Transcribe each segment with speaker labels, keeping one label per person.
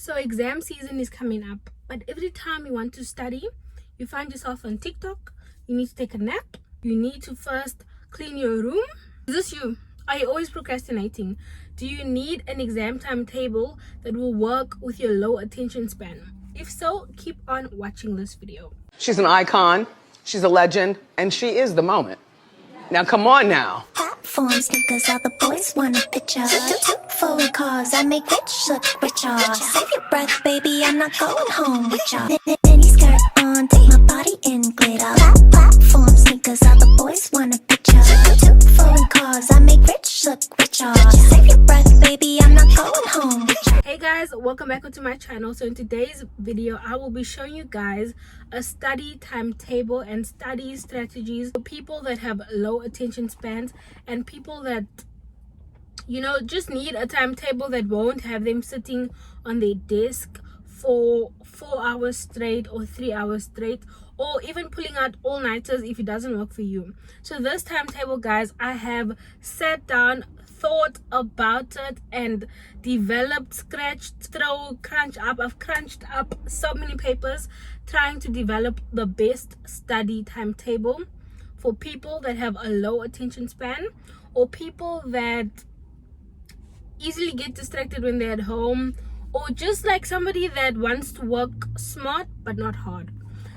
Speaker 1: So exam season is coming up, but every time you want to study, you find yourself on TikTok. You need to take a nap. You need to first clean your room. Is this you? Are you always procrastinating? Do you need an exam timetable that will work with your low attention span? If so, keep on watching this video.
Speaker 2: She's an icon, she's a legend, and she is the moment. Now come on now.
Speaker 3: Platforms because all the boys want a picture. Foreign cars, I make rich look richer. Save your breath, baby, I'm not going home with ya. Mini skirt on, take my body in glitter. Platform sneakers, all the boys want a picture. Foreign cars, I make rich look richer. Save your breath, baby, I'm not going home with ya.
Speaker 1: Hey guys, welcome back to my channel. So in today's video, I will be showing you guys a study timetable and study strategies for people that have low attention spans and people that, you know, just need a timetable that won't have them sitting on their desk for 4 hours straight or 3 hours straight, or even pulling out all-nighters if it doesn't work for you. So this timetable, guys, I have sat down, thought about it, and developed, scratched, throw, crunch up. I've crunched up so many papers trying to develop the best study timetable for people that have a low attention span, or people that easily get distracted when they're at home, or just like somebody that wants to work smart but not hard.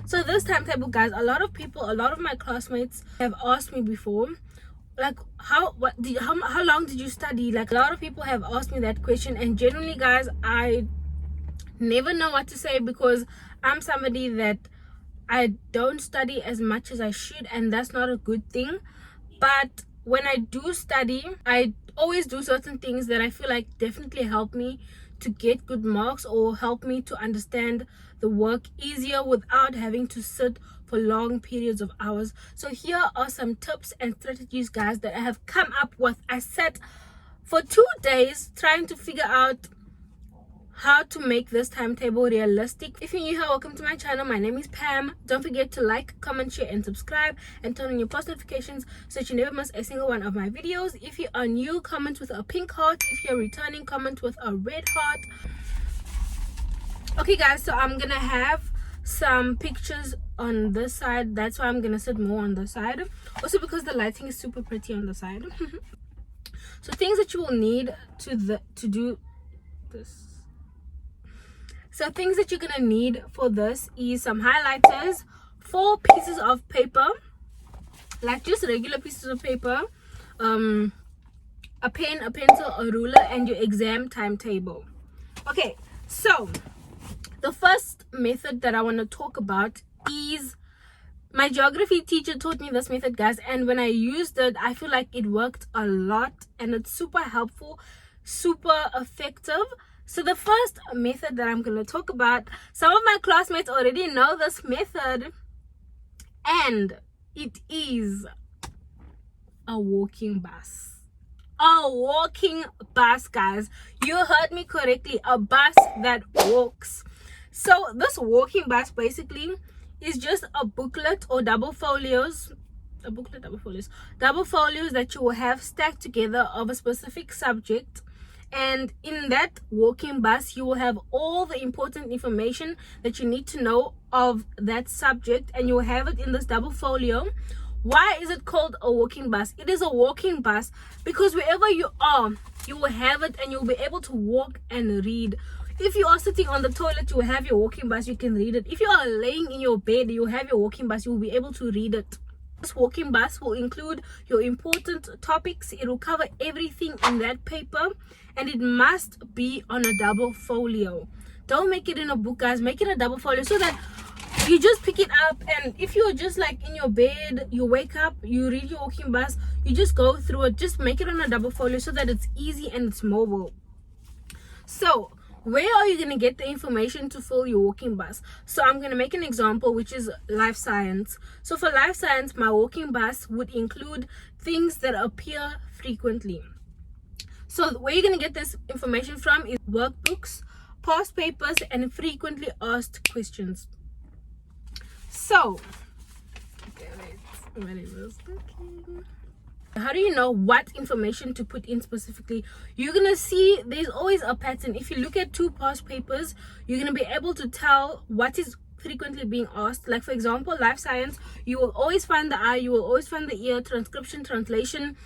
Speaker 1: So this timetable, guys, a lot of my classmates have asked me before, like, how long did you study? Like, a lot of people have asked me that question, and generally, guys, I never know what to say because I'm somebody that I don't study as much as I should, and that's not a good thing. But when I do study, I always do certain things that I feel like definitely help me to get good marks or help me to understand the work easier without having to sit for long periods of hours. So here are some tips and strategies, guys, that I have come up with. I sat for 2 days trying to figure out how to make this timetable realistic. If you're new here, welcome to my channel. My name is Pam. Don't forget to like, comment, share, and subscribe, and turn on your post notifications so that you never miss a single one of my videos. If you are new, comment with a pink heart. If you're returning, comment with a red heart. Okay, guys, so I'm gonna have some pictures on this side. That's why I'm gonna sit more on this side, also because the lighting is super pretty on the side. So things that you will need to do this. So things that you're gonna need for this is some highlighters, 4 pieces of paper, like just regular pieces of paper, a pen, a pencil, a ruler, and your exam timetable. Okay, so the first method that I want to talk about is, my geography teacher taught me this method, guys, and when I used it, I feel like it worked a lot and it's super helpful, super effective. So the first method that I'm going to talk about, some of my classmates already know this method, and it is a walking bus. A walking bus, guys. You heard me correctly. A bus that walks. So this walking bus basically is just a booklet or double folios that you will have stacked together of a specific subject. And in that walking bus, you will have all the important information that you need to know of that subject, and you will have it in this double folio. Why is it called a walking bus? It is a walking bus because wherever you are, you will have it and you'll be able to walk and read. If you are sitting on the toilet, you will have your walking bus, you can read it. If you are laying in your bed, you will have your walking bus, you will be able to read it. This walking bus will include your important topics. It will cover everything in that paper, and it must be on a double folio. Don't make it in a book, guys. Make it a double folio so that you just pick it up, and if you're just like in your bed, you wake up, you read your walking bus, you just go through it. Just make it on a double folio so that it's easy and it's mobile. So where are you going to get the information to fill your walking bus? So I'm going to make an example, which is life science. So for life science, my walking bus would include things that appear frequently. So where you're going to get this information from is workbooks, past papers, and frequently asked questions. So, okay, wait, where is this? Okay. How do you know what information to put in specifically? You're gonna see there's always a pattern. If you look at 2 past papers, you're gonna be able to tell what is frequently being asked. Like for example, life science, you will always find the eye, you will always find the ear, transcription, translation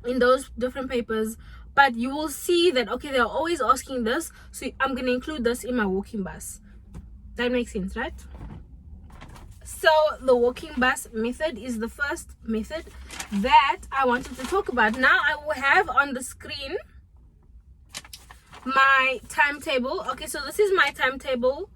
Speaker 1: in those different papers. But you will see that, okay, they're always asking this, so I'm gonna include this in my walking bus. That makes sense, right? So the walking bus method is the first method that I wanted to talk about. Now I will have on the screen my timetable. Okay, so this is my timetable,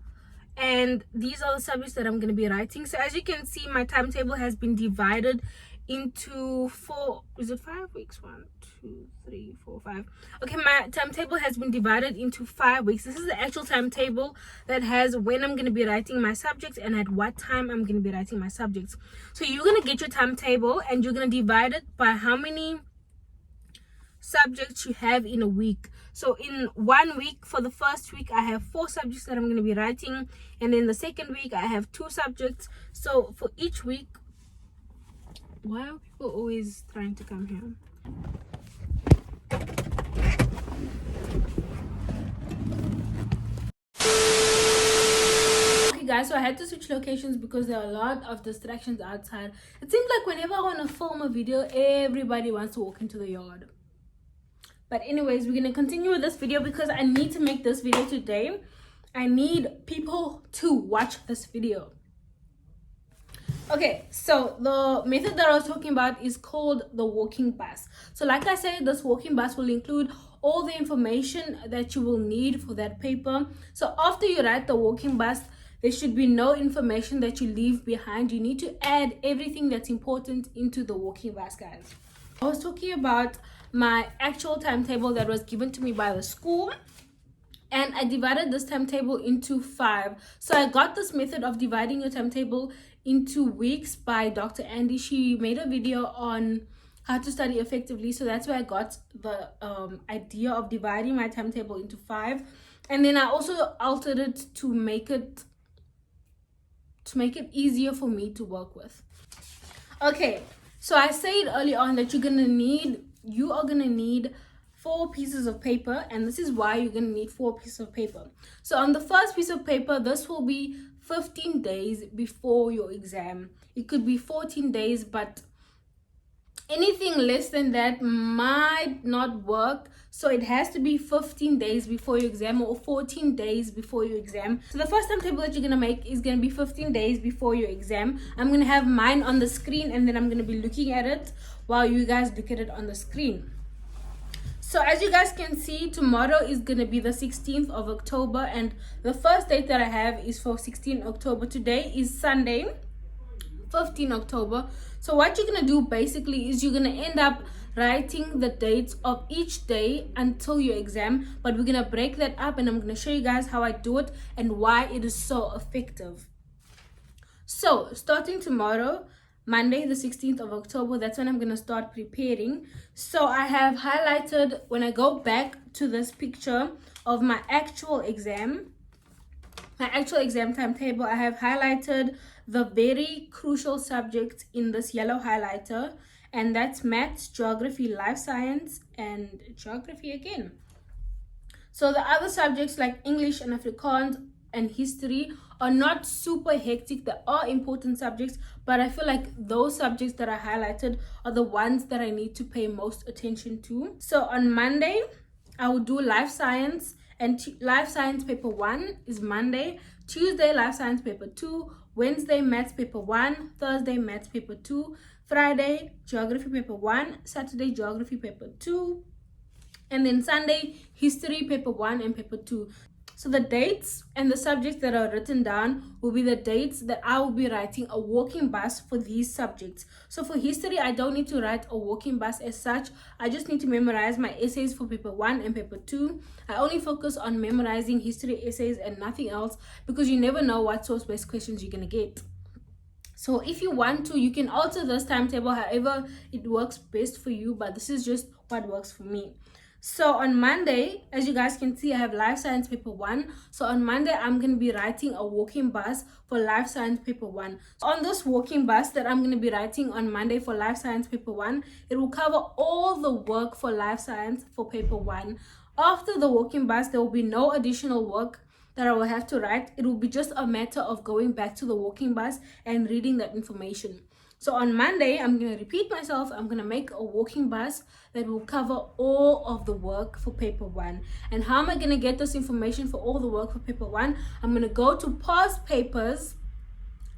Speaker 1: and these are the subjects that I'm going to be writing. So as you can see, my timetable has been divided into 4, is it 5 weeks? 1, 2, 3, 4, 5. Okay, my timetable has been divided into 5 weeks. This is the actual timetable that has when I'm going to be writing my subjects and at what time I'm going to be writing my subjects. So you're going to get your timetable and you're going to divide it by how many subjects you have in a week. So in 1 week, for the first week, I have 4 subjects that I'm going to be writing, and then the second week I have 2 subjects. So for each week, why are people always trying to come here? Okay guys, so I had to switch locations because there are a lot of distractions outside. It seems like whenever I want to film a video, everybody wants to walk into the yard. But anyways, we're going to continue with this video because I need to make this video today. I need people to watch this video. Okay, so the method that I was talking about is called the walking bus. So like I said, this walking bus will include all the information that you will need for that paper. So after you write the walking bus, there should be no information that you leave behind. You need to add everything that's important into the walking bus, guys. I was talking about my actual timetable that was given to me by the school, and I divided this timetable into 5. So I got this method of dividing your timetable into weeks by Dr. Andy. She made a video on how to study effectively, so that's where I got the idea of dividing my timetable into 5. And then I also altered it to make it easier for me to work with. Okay, so I said early on that you are gonna need 4 pieces of paper, and this is why you're gonna need 4 pieces of paper. So on the first piece of paper, this will be 15 days before your exam. It could be 14 days, but anything less than that might not work. So it has to be 15 days before your exam or 14 days before your exam. So the first timetable that you're gonna make is gonna be 15 days before your exam. I'm gonna have mine on the screen, and then I'm gonna be looking at it while you guys look at it on the screen. So as you guys can see, tomorrow is going to be the 16th of October, and the first date that I have is for 16 October. Today is Sunday, 15 October. So what you're going to do basically is you're going to end up writing the dates of each day until your exam, but we're going to break that up, and I'm going to show you guys how I do it and why it is so effective. So starting tomorrow, Monday the 16th of October, that's when I'm going to start preparing. So I have highlighted, when I go back to this picture of my actual exam timetable, I have highlighted the very crucial subjects in this yellow highlighter, and that's maths, geography, life science, and geography again. So the other subjects like English and Afrikaans and history are not super hectic. They are important subjects, but I feel like those subjects that I highlighted are the ones that I need to pay most attention to. So on Monday, I will do life science, and life science paper 1 is Monday. Tuesday, life science paper 2. Wednesday, maths paper 1. Thursday, maths paper 2. Friday, geography paper 1. Saturday, geography paper 2. And then Sunday, history paper 1 and paper 2. So the dates and the subjects that are written down will be the dates that I will be writing a walking bus for these subjects. So for history, I don't need to write a walking bus as such. I just need to memorize my essays for paper 1 and paper 2. I only focus on memorizing history essays and nothing else, because you never know what source-based questions you're going to get. So if you want to, you can alter this timetable however it works best for you, but this is just what works for me. So on Monday, as you guys can see, I have life science paper 1. So on Monday, I'm going to be writing a walking bus for life science paper 1. So on this walking bus that I'm going to be writing on Monday for life science paper 1, it will cover all the work for life science for paper 1. After the walking bus, there will be no additional work that I will have to write. It will be just a matter of going back to the walking bus and reading that information. So on Monday, I'm going to repeat myself. I'm going to make a walking bus that will cover all of the work for paper 1. And how am I going to get this information for all the work for paper 1? I'm going to go to past papers.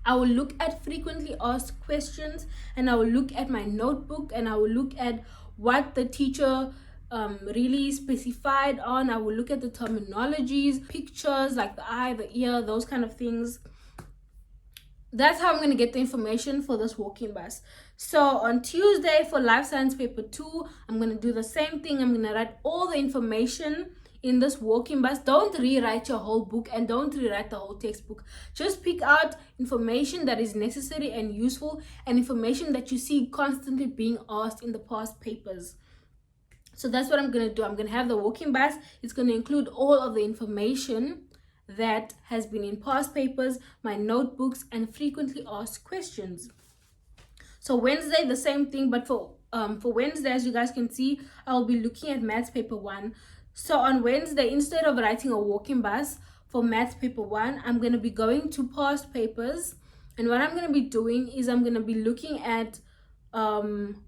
Speaker 1: I will look at frequently asked questions, and I will look at my notebook, and I will look at what the teacher really specified on. I will look at the terminologies, pictures like the eye, the ear, those kind of things. That's how I'm going to get the information for this walking bus. So on Tuesday for life science paper 2, I'm going to do the same thing. I'm going to write all the information in this walking bus. Don't rewrite your whole book and don't rewrite the whole textbook. Just pick out information that is necessary and useful, and information that you see constantly being asked in the past papers. So that's what I'm going to do. I'm going to have the walking bus. It's going to include all of the information that has been in past papers, my notebooks, and frequently asked questions. So Wednesday, the same thing, but for Wednesday, as you guys can see, I'll be looking at maths paper 1. So on Wednesday, instead of writing a walking bus for maths paper 1, I'm going to be going to past papers, and what I'm going to be doing is I'm going to be looking at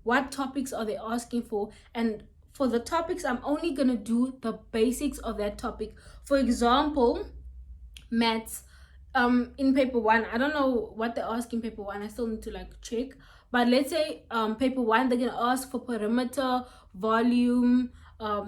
Speaker 1: what topics are they asking for, and for the topics, I'm only going to do the basics of that topic. For example, maths in paper 1, I don't know what they ask in paper 1. I still need to check, but let's say paper 1, they're going to ask for perimeter, volume,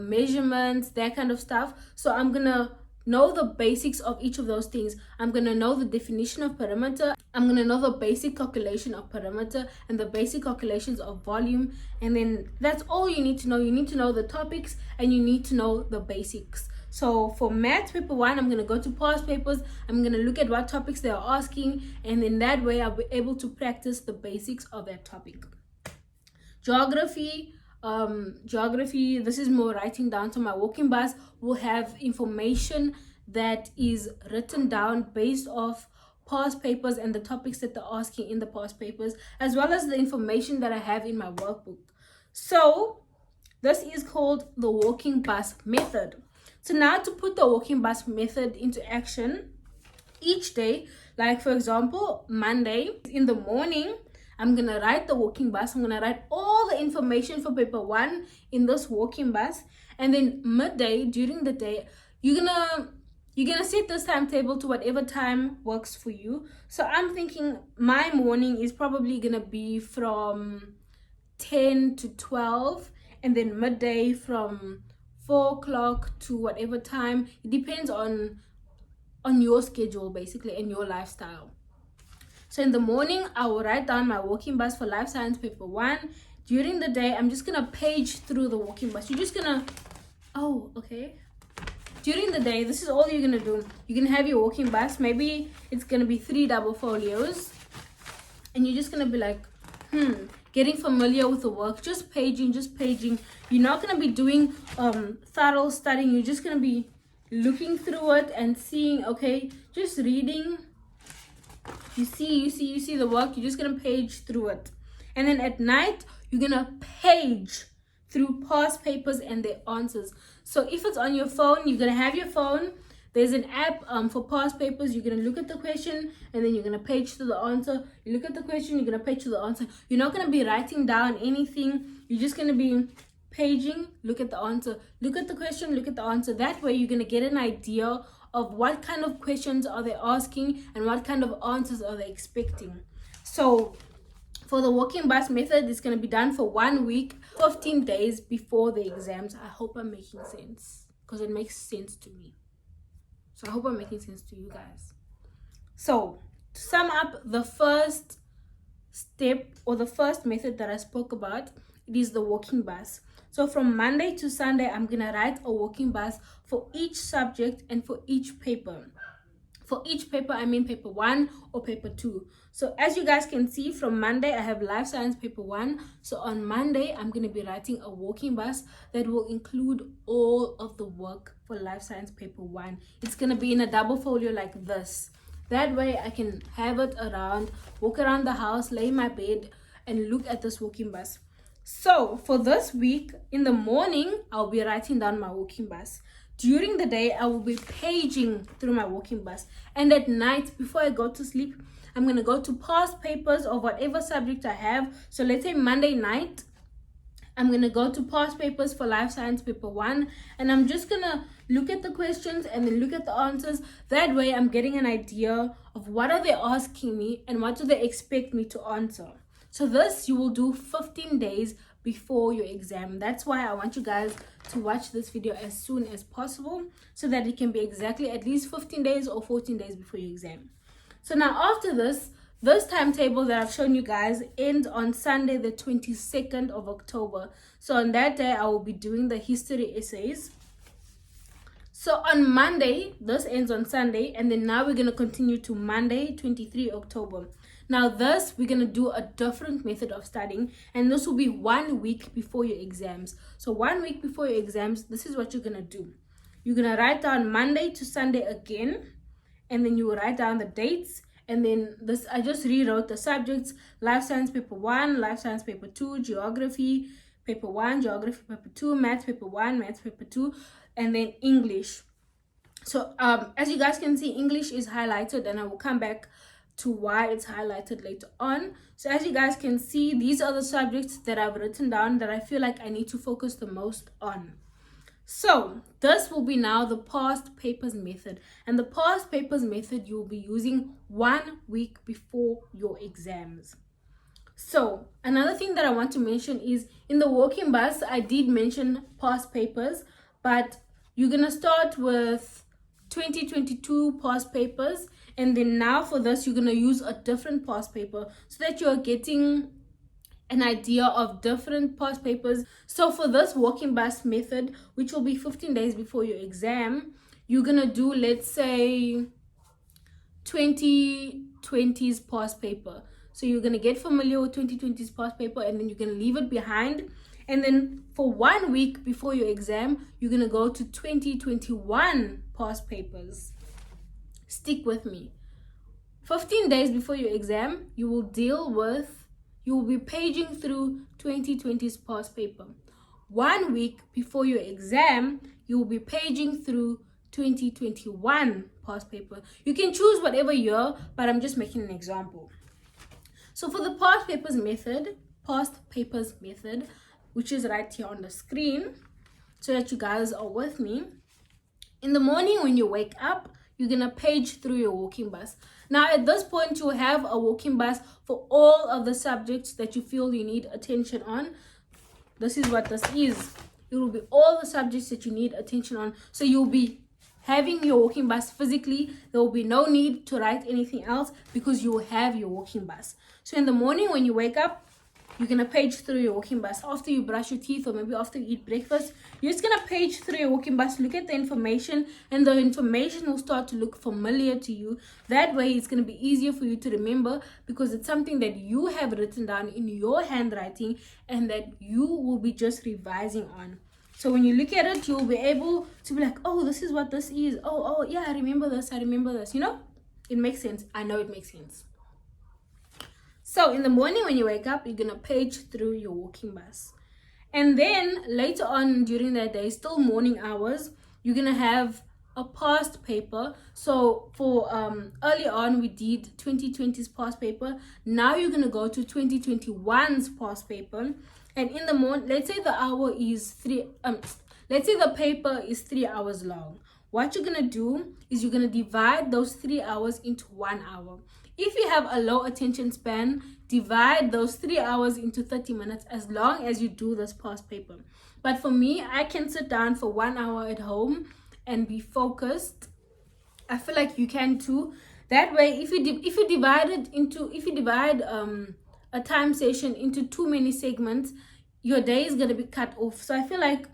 Speaker 1: measurements, that kind of stuff. So I'm going to know the basics of each of those things. I'm going to know the definition of perimeter. I'm going to know the basic calculation of perimeter and the basic calculations of volume. And then that's all you need to know. You need to know the topics and you need to know the basics. So for maths paper 1, I'm going to go to past papers. I'm going to look at what topics they are asking. And in that way, I'll be able to practice the basics of that topic. Geography, this is more writing down. So my walking bus will have information that is written down based off past papers and the topics that they're asking in the past papers, as well as the information that I have in my workbook. So this is called the walking bus method. So now to put the walking bus method into action, each day, like for example, Monday in the morning, I'm going to write the walking bus. I'm going to write all the information for paper 1 in this walking bus. And then midday, during the day, you're gonna set this timetable to whatever time works for you. So I'm thinking my morning is probably going to be from 10 to 12. And then midday from 4 o'clock to whatever time. It depends on your schedule basically and your lifestyle. So in the morning, I will write down my walking bus for life science paper 1. During the day, I'm just gonna page through the walking bus. You're just gonna, during the day, this is all you're gonna do. You're gonna have your walking bus. Maybe it's gonna be 3 double folios, and you're just gonna be like, getting familiar with the work, just paging. You're not going to be doing thorough studying. You're just going to be looking through it and seeing, okay, just reading. You see the work. You're just going to page through it. And then at night, you're going to page through past papers and their answers. So if it's on your phone, you're going to have your phone. There's an app for past papers. You're going to look at the question and then you're going to page to the answer. You look at the question, you're going to page to the answer. You're not going to be writing down anything. You're just going to be paging, look at the answer. Look at the question, look at the answer. That way you're going to get an idea of what kind of questions are they asking and what kind of answers are they expecting. So for the walking bus method, it's going to be done for 1 week, 15 days before the exams. I hope I'm making sense because it makes sense to me. So I hope I'm making sense to you guys. So to sum up, the first step or the first method that I spoke about, it is the walking bus. So from Monday to Sunday, I'm going to write a walking bus for each subject and for each paper. For each paper, I mean paper 1 or paper 2. So as you guys can see, from Monday, I have life science paper 1. So on Monday, I'm going to be writing a walking bus that will include all of the work for life science paper 1. It's going to be in a double folio like this. That way I can have it around, walk around the house, lay in my bed, and look at this walking bus. So for this week, in the morning, I'll be writing down my walking bus. During the day, I will be paging through my walking bus. And at night, before I go to sleep, I'm going to go to past papers of whatever subject I have. So let's say Monday night, I'm going to go to past papers for life science paper 1. And I'm just going to look at the questions and then look at the answers. That way, I'm getting an idea of what are they asking me and what do they expect me to answer. So this you will do 15 days before your exam. That's why I want you guys to watch this video as soon as possible so that it can be exactly at least 15 days or 14 days before your exam. So now after this timetable that I've shown you guys ends on Sunday the 22nd of October. So on that day I will be doing the history essays. So on Monday, this ends on Sunday, and then now we're going to continue to Monday 23 October. Now this, we're going to do a different method of studying, and this will be 1 week before your exams. So 1 week before your exams, this is what you're going to do. You're going to write down Monday to Sunday again, and then you will write down the dates, and then this, I just rewrote the subjects: life science paper 1, life science paper 2, geography paper 1, geography paper 2, maths paper 1, maths paper 2, and then English. So as you guys can see, English is highlighted, and I will come back to why it's highlighted later on. So as you guys can see, these are the subjects that I've written down that I feel like I need to focus the most on. So this will be now the past papers method, and the past papers method you will be using 1 week before your exams. So another thing that I want to mention is in the walking bus, I did mention past papers, but you're gonna start with 2022 past papers, and then now for this you're gonna use a different past paper so that you're getting an idea of different past papers. So for this walking bus method, which will be 15 days before your exam, you're gonna do, let's say, 2020's past paper. So you're gonna get familiar with 2020's past paper, and then you're gonna leave it behind. And then for 1 week before your exam, you're going to go to 2021 past papers. Stick with me. 15 days before your exam, you will be paging through 2020's past paper. 1 week before your exam, you will be paging through 2021 past paper. You can choose whatever year, but I'm just making an example. So for the past papers method, which is right here on the screen, so that you guys are with me. In the morning when you wake up, you're gonna page through your walking bus. Now at this point, you'll have a walking bus for all of the subjects that you feel you need attention on. This is what this is. It will be all the subjects that you need attention on. So you'll be having your walking bus physically. There will be no need to write anything else because you will have your walking bus. So in the morning when you wake up, you're going to page through your walking bus. After you brush your teeth, or maybe after you eat breakfast, you're just going to page through your walking bus, look at the information, and the information will start to look familiar to you. That way, it's going to be easier for you to remember because it's something that you have written down in your handwriting and that you will be just revising on. So when you look at it, you'll be able to be like, oh, this is what this is. Oh, yeah, I remember this. You know, it makes sense. I know it makes sense. So in the morning when you wake up, you're going to page through your walking bus. And then later on during that day, still morning hours, you're going to have a past paper. So for early on, we did 2020's past paper. Now you're going to go to 2021's past paper. And in the morning, let's say the paper is 3 hours long. What you're going to do is you're going to divide those 3 hours into 1 hour. If you have a low attention span, divide those 3 hours into 30 minutes as long as you do this past paper. But for me, I can sit down for 1 hour at home and be focused. I feel like you can too. That way, if you divide a time session into too many segments, your day is going to be cut off. So I feel like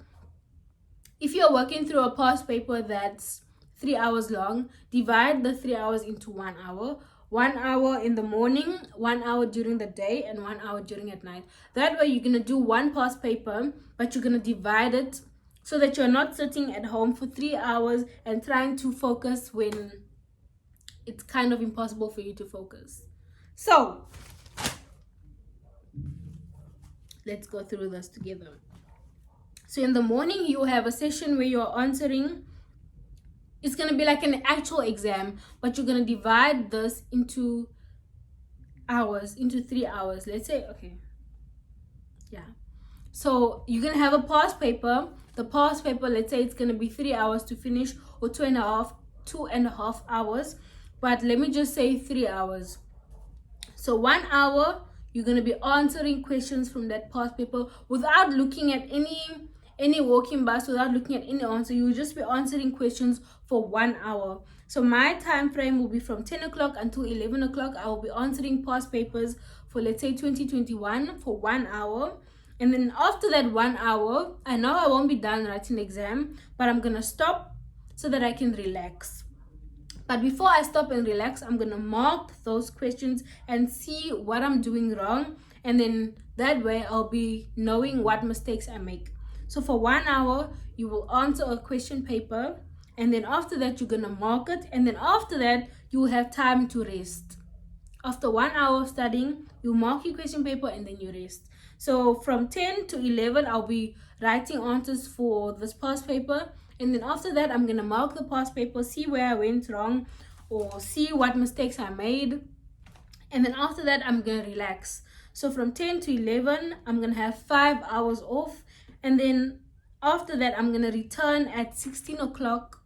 Speaker 1: if you're working through a past paper that's 3 hours long. Divide the 3 hours into 1 hour. 1 hour in the morning, 1 hour during the day, and 1 hour during at night. That way you're going to do one past paper, but you're going to divide it so that you're not sitting at home for 3 hours and trying to focus when it's kind of impossible for you to focus. So let's go through this together. So in the morning, you have a session where you're answering. It's going to be like an actual exam, but you're going to divide this into hours, into 3 hours. Let's say, okay. Yeah. So you're going to have a past paper. The past paper, let's say it's going to be 3 hours to finish, or 2.5 hours. But let me just say 3 hours. So 1 hour, you're going to be answering questions from that past paper without looking at any walking bus, without looking at any answer. You will just be answering questions for 1 hour. So my time frame will be from 10 o'clock until 11 o'clock. I will be answering past papers for, let's say, 2021 for 1 hour. And then after that 1 hour, I know I won't be done writing the exam, but I'm going to stop so that I can relax. But before I stop and relax, I'm going to mark those questions and see what I'm doing wrong. And then that way I'll be knowing what mistakes I make. So for 1 hour, you will answer a question paper. And then after that, you're going to mark it. And then after that, you will have time to rest. After 1 hour of studying, you mark your question paper and then you rest. So from 10 to 11, I'll be writing answers for this past paper. And then after that, I'm going to mark the past paper, see where I went wrong, or see what mistakes I made. And then after that, I'm going to relax. So from 10 to 11, I'm going to have 5 hours off. And then after that, I'm going to return at 16 o'clock.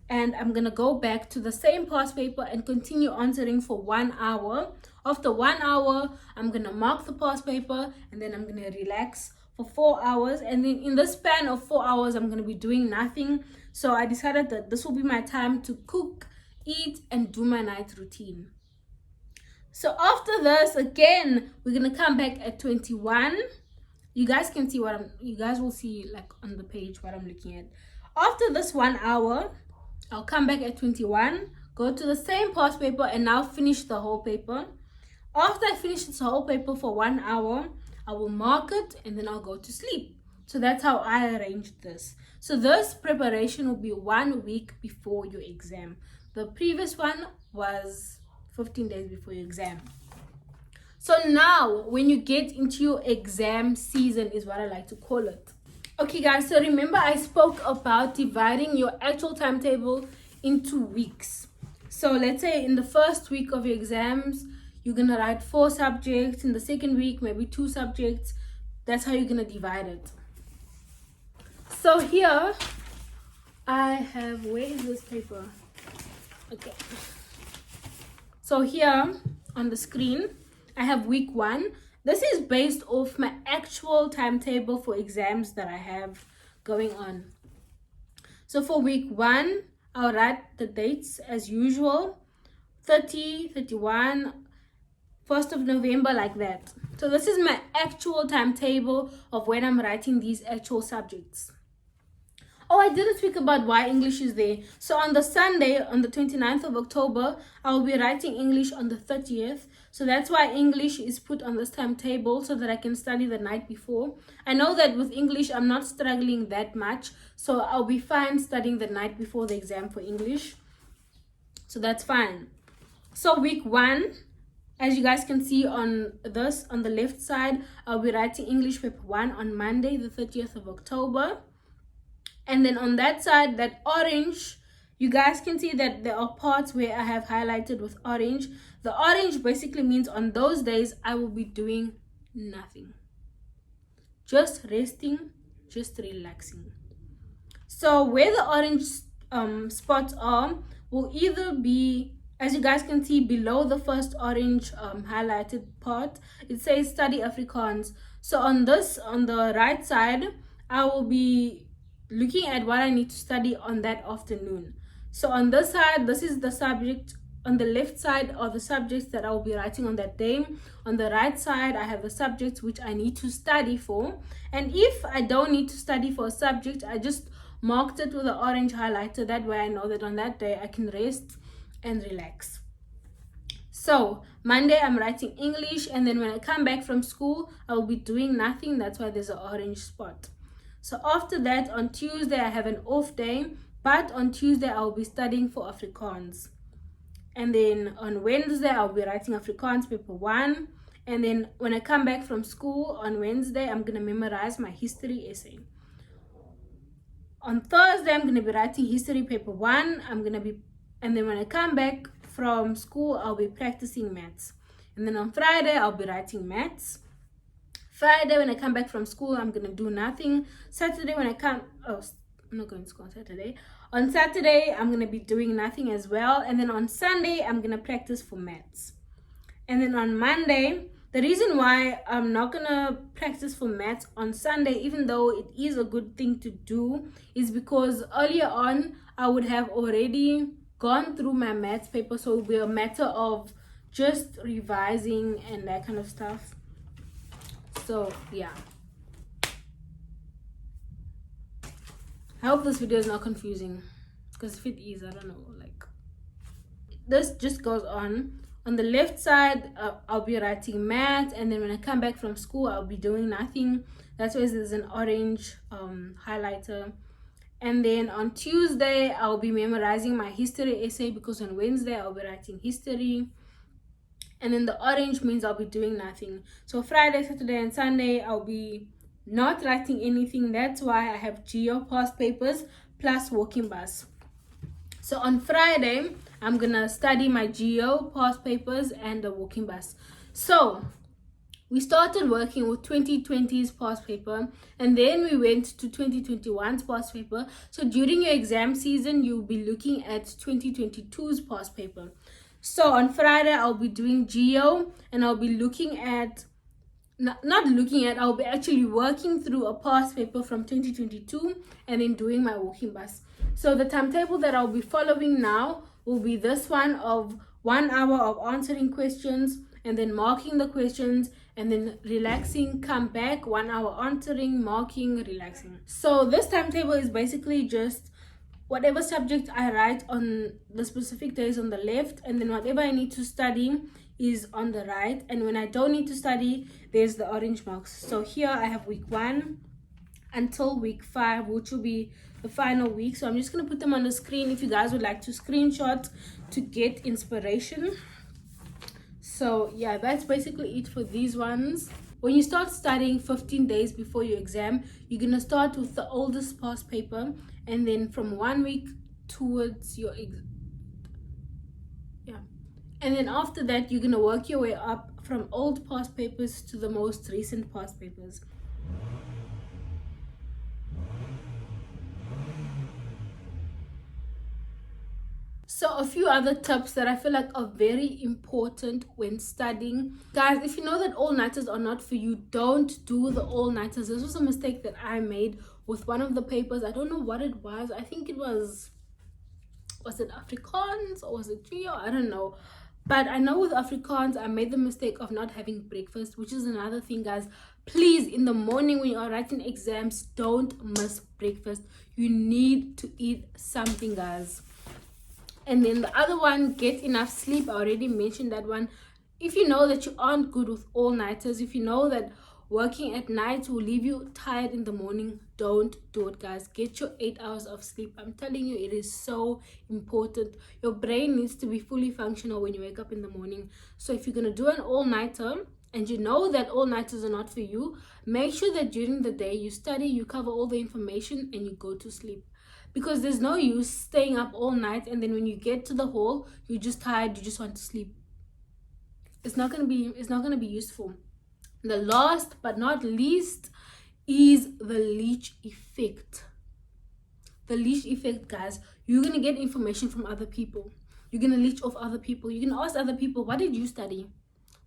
Speaker 1: And I'm going to go back to the same past paper and continue answering for 1 hour. After 1 hour, I'm going to mark the past paper, and then I'm going to relax for 4 hours. And then in the span of 4 hours, I'm going to be doing nothing. So I decided that this will be my time to cook, eat, and do my night routine. So after this, again, we're going to come back at 21. You guys can see you guys will see like on the page what I'm looking at. After this 1 hour, I'll come back at 21, go to the same past paper, and now finish the whole paper. After I finish this whole paper for 1 hour, I will mark it and then I'll go to sleep. So that's how I arranged this. So this preparation will be 1 week before your exam. The previous one was 15 days before your exam. So now when you get into your exam season is what I like to call it. Okay guys, so remember I spoke about dividing your actual timetable into weeks. So let's say in the first week of your exams, you're going to write 4 subjects. In the second week, maybe 2 subjects. That's how you're going to divide it. So here, I have, where is this paper? Okay. So here on the screen, I have week 1. This is based off my actual timetable for exams that I have going on. So for week 1, I'll write the dates as usual. 30, 31, 1st of November, like that. So this is my actual timetable of when I'm writing these actual subjects. Oh, I didn't speak about why English is there. So on the Sunday, on the 29th of October, I'll be writing English on the 30th. So that's why English is put on this timetable, so that I can study the night before. I know that with English, I'm not struggling that much. So I'll be fine studying the night before the exam for English. So that's fine. So week 1, as you guys can see on this, on the left side, I'll be writing English paper 1 on Monday, the 30th of October. And then on that side, that orange, you guys can see that there are parts where I have highlighted with orange. The orange basically means on those days, I will be doing nothing. Just resting, just relaxing. So where the orange spots are will either be, as you guys can see below the first orange highlighted part, it says study Afrikaans. So on this, on the right side, I will be looking at what I need to study on that afternoon. So on this side, this is the subject. On the left side are the subjects that I will be writing on that day. On the right side, I have the subjects which I need to study for. And if I don't need to study for a subject, I just marked it with an orange highlighter. That way I know that on that day I can rest and relax. So Monday I'm writing English, and then when I come back from school I will be doing nothing. That's why there's an orange spot. So after that, on Tuesday I have an off day, but on Tuesday I'll be studying for Afrikaans. And then on Wednesday I'll be writing Afrikaans paper 1. And then when I come back from school on Wednesday, I'm gonna memorize my history essay. On Thursday I'm gonna be writing history paper 1. And then when I come back from school I'll be practicing maths. And then on Friday I'll be writing maths. Friday when I come back from school I'm gonna do nothing. Saturday when I'm not going to school on Saturday. On Saturday I'm gonna be doing nothing as well. And then on Sunday I'm gonna practice for maths. And then on Monday, the reason why I'm not gonna practice for maths on Sunday, even though it is a good thing to do, is because earlier on I would have already gone through my maths paper, so it will be a matter of just revising and that kind of stuff. So yeah, I hope this video is not confusing, because if it is, I don't know, like, this just goes on. On the left side I'll be writing maths, and then when I come back from school I'll be doing nothing. That's why there's an orange highlighter. And then on Tuesday I'll be memorizing my history essay, because on Wednesday I'll be writing history. And then the orange means I'll be doing nothing. So Friday, Saturday and Sunday I'll be not writing anything. That's why I have geo past papers plus walking bus. So on Friday I'm gonna study my geo past papers and the walking bus. So we started working with 2020's past paper, and then we went to 2021's past paper. So during your exam season you'll be looking at 2022's past paper. So on Friday I'll be doing geo, and I'll be looking at I'll be actually working through a past paper from 2022 and then doing my walking bus. So the timetable that I'll be following now will be this one of 1 hour of answering questions and then marking the questions, and then relaxing, come back, 1 hour answering, marking, relaxing. So this timetable is basically just whatever subject I write on the specific days on the left, and then whatever I need to study is on the right. And when I don't need to study, there's the orange marks. So here I have week 1 until week 5, which will be the final week. So I'm just going to put them on the screen if you guys would like to screenshot to get inspiration. So yeah, that's basically it for these ones. When you start studying 15 days before your exam, you're going to start with the oldest past paper, and then from 1 week towards your and then after that you're going to work your way up from old past papers to the most recent past papers. So a few other tips that I feel like are very important when studying. Guys, if you know that all-nighters are not for you, don't do the all-nighters. This was a mistake that I made with one of the papers. I don't know what it was. I think it was it Afrikaans or was it Geo? I don't know. But I know with Afrikaans, I made the mistake of not having breakfast, which is another thing, guys. Please, in the morning when you are writing exams, don't miss breakfast. You need to eat something, guys. And then the other one, get enough sleep. I already mentioned that one. If you know that you aren't good with all-nighters, if you know that working at night will leave you tired in the morning, don't do it, guys. Get your 8 hours of sleep. I'm telling you, it is so important. Your brain needs to be fully functional when you wake up in the morning. So if you're going to do an all-nighter and you know that all-nighters are not for you, make sure that during the day you study, you cover all the information, and you go to sleep. Because there's no use staying up all night and then when you get to the hall, you're just tired, you just want to sleep. It's not gonna be useful. The last but not least is the leech effect. The leech effect, guys. You're gonna get information from other people. You're gonna leech off other people. You're gonna ask other people, what did you study?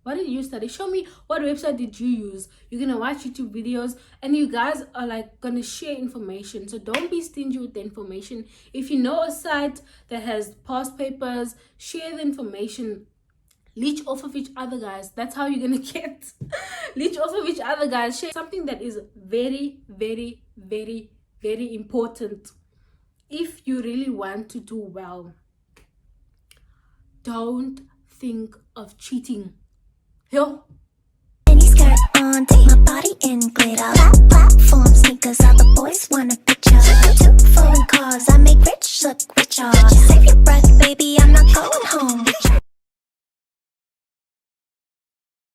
Speaker 1: What did you study? Show me, what website did you use? You're gonna watch YouTube videos, and you guys are like gonna share information. So don't be stingy with the information. If you know a site that has past papers, share the information. Leech off of each other, guys. That's how you're gonna get leech off of each other, guys. Share something that is very, very, very, very important. if you really want to do well, don't think of cheating. Yo.
Speaker 3: Mini skirt on, take my body